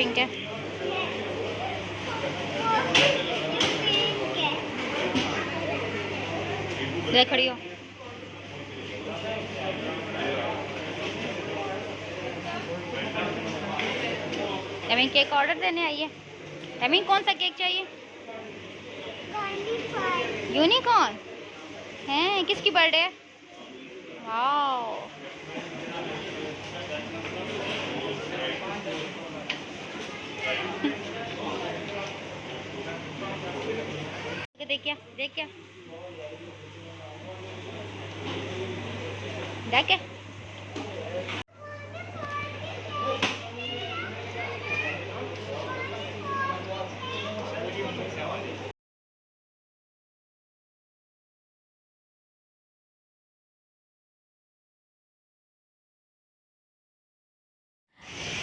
Pink है। ले खड़ी हो। रहीमीन केक ऑर्डर देने आई है। रहीमीन कौन सा केक चाहिए? यूनिकॉर्न है। किसकी बर्थडे है? वाओ। देख क्या देख क्या देख क्या।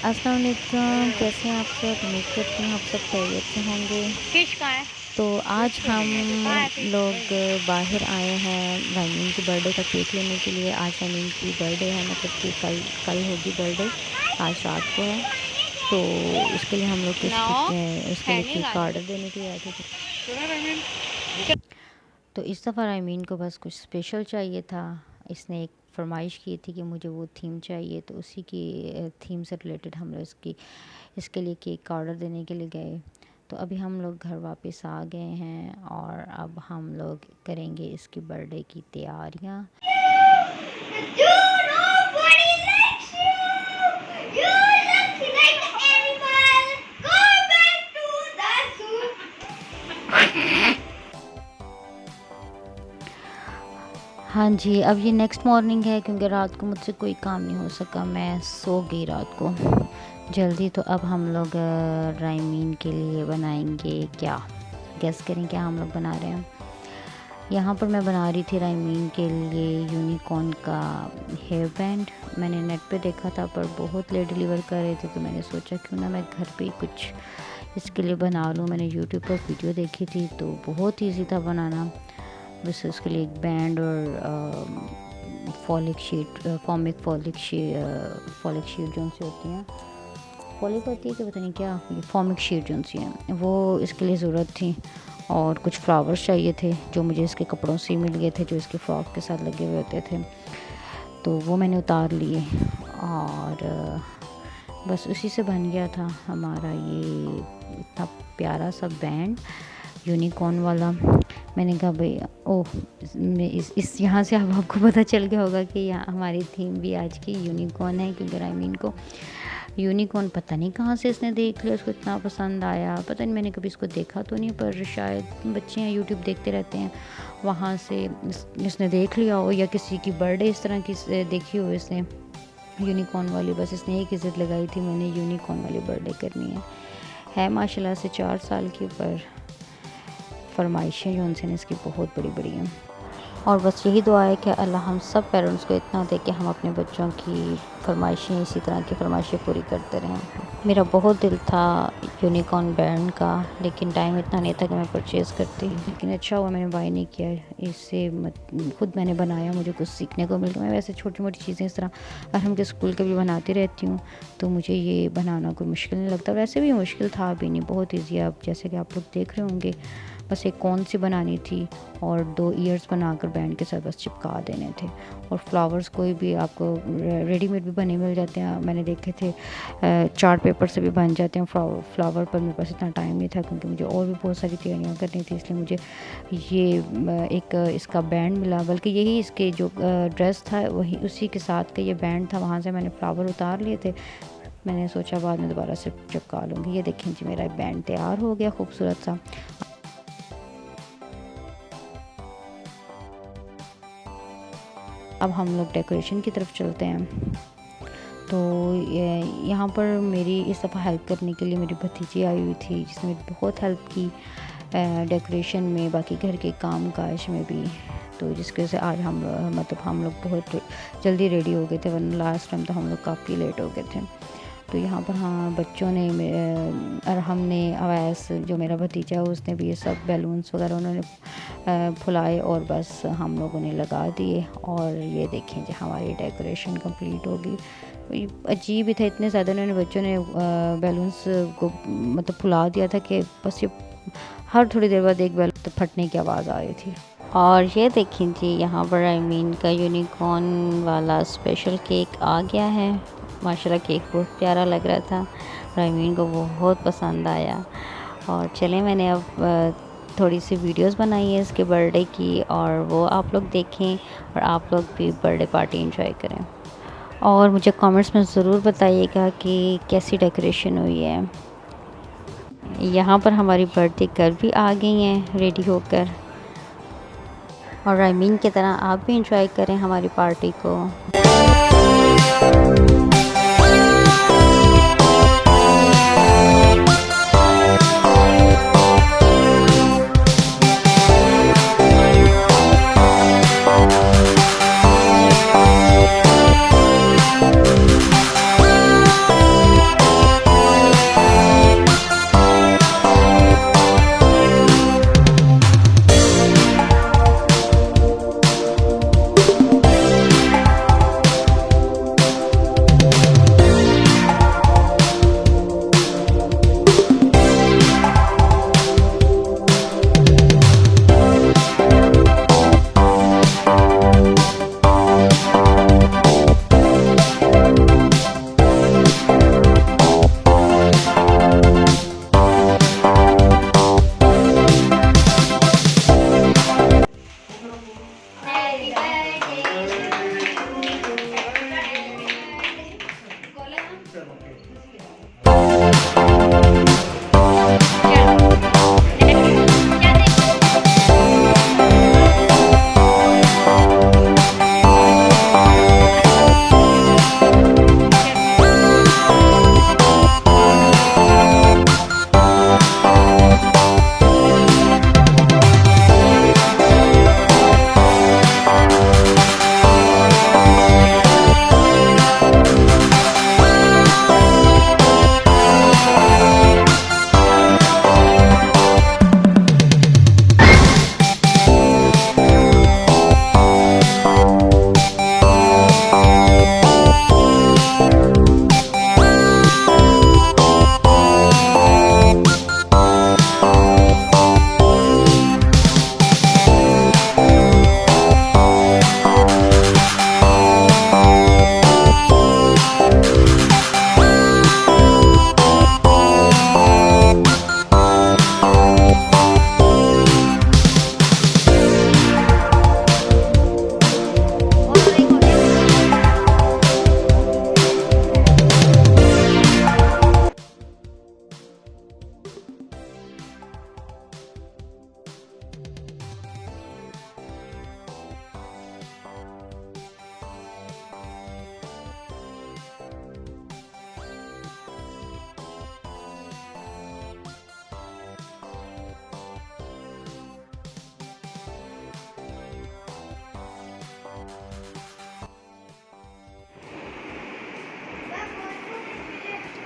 अस्सलाम वालेकुम, कैसे हैं आप सब? उम्मीद करती हूँ आप सब खैरियत से होंगे। फिश कहाँ है? तो आज हम लोग बाहर आए हैं रामीन की बर्थडे का केक लेने के लिए। आज रामीन की बर्थडे है, मतलब कि कल होगी बर्थडे, आज रात को है। तो उसके लिए हम लोग उसके लिए केक का ऑर्डर देने के लिए आए थे। तो इस दफ़ा रामीन को बस कुछ स्पेशल चाहिए था। इसने एक फरमाइश की थी कि मुझे वो थीम चाहिए, तो उसी की थीम से रिलेटेड हम लोग इसके लिए केक का ऑर्डर देने के लिए गए। तो अभी हम लोग घर वापस आ गए हैं और अब हम लोग करेंगे इसकी बर्थडे की तैयारियां। हाँ जी, अब ये नेक्स्ट मॉर्निंग है क्योंकि रात को मुझसे कोई काम नहीं हो सका, मैं सो गई रात को जल्दी। तो अब हम लोग रामीन के लिए बनाएंगे क्या, गेस करें क्या हम लोग बना रहे हैं। यहाँ पर मैं बना रही थी रामीन के लिए यूनिकॉर्न का हेयर बैंड। मैंने नेट पे देखा था पर बहुत लेट डिलीवर कर रहे थे, तो मैंने सोचा क्यों ना मैं घर पे ही कुछ इसके लिए बना लूँ। मैंने यूट्यूब पर वीडियो देखी थी तो बहुत ईजी था बनाना। बस उसके लिए एक बैंड और फॉलिक शीट जो सी होती हैं, फॉलिक होती है कि पता नहीं क्या, ये फॉमिक शीट जो सी हैं, वो इसके लिए ज़रूरत थी। और कुछ फ्लावर्स चाहिए थे जो मुझे इसके कपड़ों से मिल गए थे, जो इसके फ्रॉक के साथ लगे हुए होते थे, तो वो मैंने उतार लिए और बस उसी से बन गया था हमारा ये इतना प्यारा सा बैंड यूनिकॉर्न वाला। मैंने कहा भाई ओह, इस यहाँ से अब आपको पता चल गया होगा कि यहाँ हमारी थीम भी आज की यूनिकॉर्न है, क्योंकि रामीन को यूनिकॉर्न पता नहीं कहाँ से इसने देख लिया, उसको इतना पसंद आया। पता नहीं, मैंने कभी इसको देखा तो नहीं, पर शायद बच्चे हैं यूट्यूब देखते रहते हैं, वहाँ से इसने देख लिया हो, या किसी की बर्थडे इस तरह की देखी हो इसने यूनिकॉर्न वाली। बस इसने एक इज़्ज़त लगाई थी, मैंने यूनिकॉर्न वाली बर्थडे करनी है माशाल्लाह से 4 साल की, पर फरमाइशें जो उनसे इसकी बहुत बड़ी बड़ी हैं। और बस यही दुआ है कि अल्लाह हम सब पेरेंट्स को इतना दे कि हम अपने बच्चों की फरमाइशें, इसी तरह की फरमाइशें पूरी करते रहें। मेरा बहुत दिल था यूनिकॉर्न बैंड का, लेकिन टाइम इतना नहीं था कि मैं परचेज़ करती, लेकिन अच्छा हुआ मैंने बाय नहीं किया। इससे खुद मैंने बनाया, मुझे कुछ सीखने को मिल गया। मैं वैसे छोटी मोटी चीज़ें इस तरह अलहम के स्कूल के भी बनाती रहती हूँ, तो मुझे ये बनाना कोई मुश्किल नहीं लगता। वैसे भी मुश्किल था भी नहीं, बहुत ईजी है। अब जैसे कि आप लोग देख रहे होंगे, बस एक कौन सी बनानी थी और 2 ईयर्स बनाकर बैंड के साथ बस चिपका देने थे। और फ्लावर्स कोई भी आपको रेडीमेड भी बने मिल जाते हैं, मैंने देखे थे चार्ट पेपर से भी बन जाते हैं फ्लावर। पर मेरे पास इतना टाइम नहीं था क्योंकि मुझे और भी बहुत सारी तैयारियाँ करनी थी, इसलिए मुझे ये एक इसका बैंड मिला, बल्कि यही इसके जो ड्रेस था वही उसी के साथ का ये बैंड था। वहाँ से मैंने फ्लावर उतार लिए थे, मैंने सोचा बाद में दोबारा से चिपका लूँगी। ये देखें जी, मेरा बैंड तैयार हो गया खूबसूरत सा। अब हम लोग डेकोरेशन की तरफ चलते हैं। तो यहाँ पर मेरी इस दफ़ा हेल्प करने के लिए मेरी भतीजी आई हुई थी, जिसने बहुत हेल्प की डेकोरेशन में, बाकी घर के काम काज में भी। तो जिसकी वजह से आज हम लोग बहुत जल्दी रेडी हो गए थे, वरना लास्ट टाइम तो हम लोग काफ़ी लेट हो गए थे। तो यहाँ पर हाँ बच्चों ने अरहम ने, अवैस जो मेरा भतीजा है उसने भी ये सब बैलून्स वगैरह उन्होंने फुलाए और बस हम लोगों ने लगा दिए। और ये देखें जी हमारी डेकोरेशन कंप्लीट होगी। अजीब ही था, इतने ज़्यादा उन्होंने बच्चों ने बैलून्स को मतलब फुला दिया था कि बस ये हर थोड़ी देर बाद एक बैलून तो फटने की आवाज़ आ रही थी। और ये देखें जी यहाँ पर रायमीन का यूनिकॉर्न वाला स्पेशल केक आ गया है। माशाल्लाह केक बहुत प्यारा लग रहा था, रायमीन को बहुत पसंद आया। और चलें मैंने अब थोड़ी सी वीडियोस बनाई है इसके बर्थडे की, और वो आप लोग देखें और आप लोग भी बर्थडे पार्टी एंजॉय करें। और मुझे कमेंट्स में ज़रूर बताइएगा कि कैसी डेकोरेशन हुई है। यहाँ पर हमारी बर्थडे गर्ल भी आ गई हैं रेडी होकर, और रायमीन की तरह आप भी इंजॉय करें हमारी पार्टी को।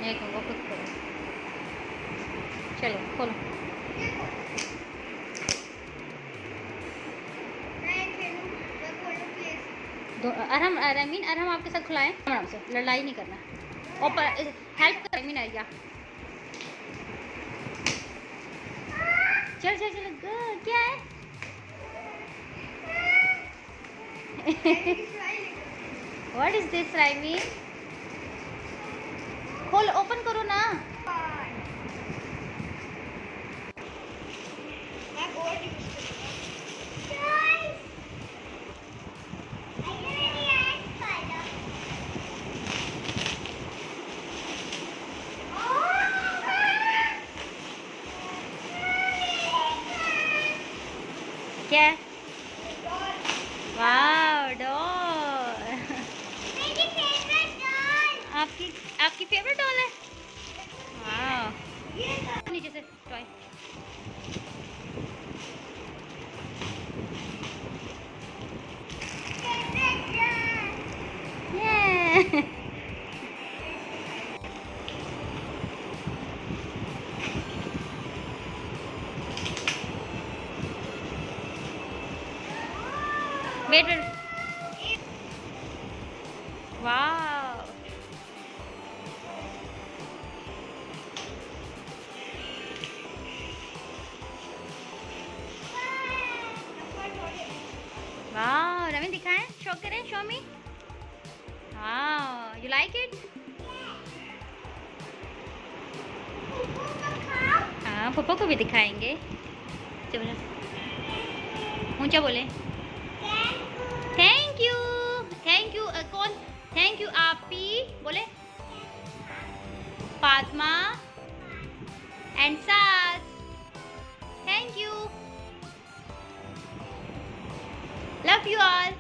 एक वो खुद करो, चलो खोलो। अरहम रायमीन अरहम आपके साथ खुलाएं, आराम से, लड़ाई नहीं करना। और हेल्प कर रायमीन आइया, चल चल चल। क्या है व्हाट इज दिस रायमीन? खोल, ओपन करो ना। क्या? वाह डॉल, मेरी फेवरेट डॉल। आपकी फेवरेट डॉल है? वाह, नीचे से टॉय। मम्मी? हाँ, you like it? हाँ, पापा को भी दिखाएंगे। चलो ऊंचा बोले। Thank you. थैंक यू कौन? थैंक यू आपी बोले। फातिमा एंड सास, thank you, love you all.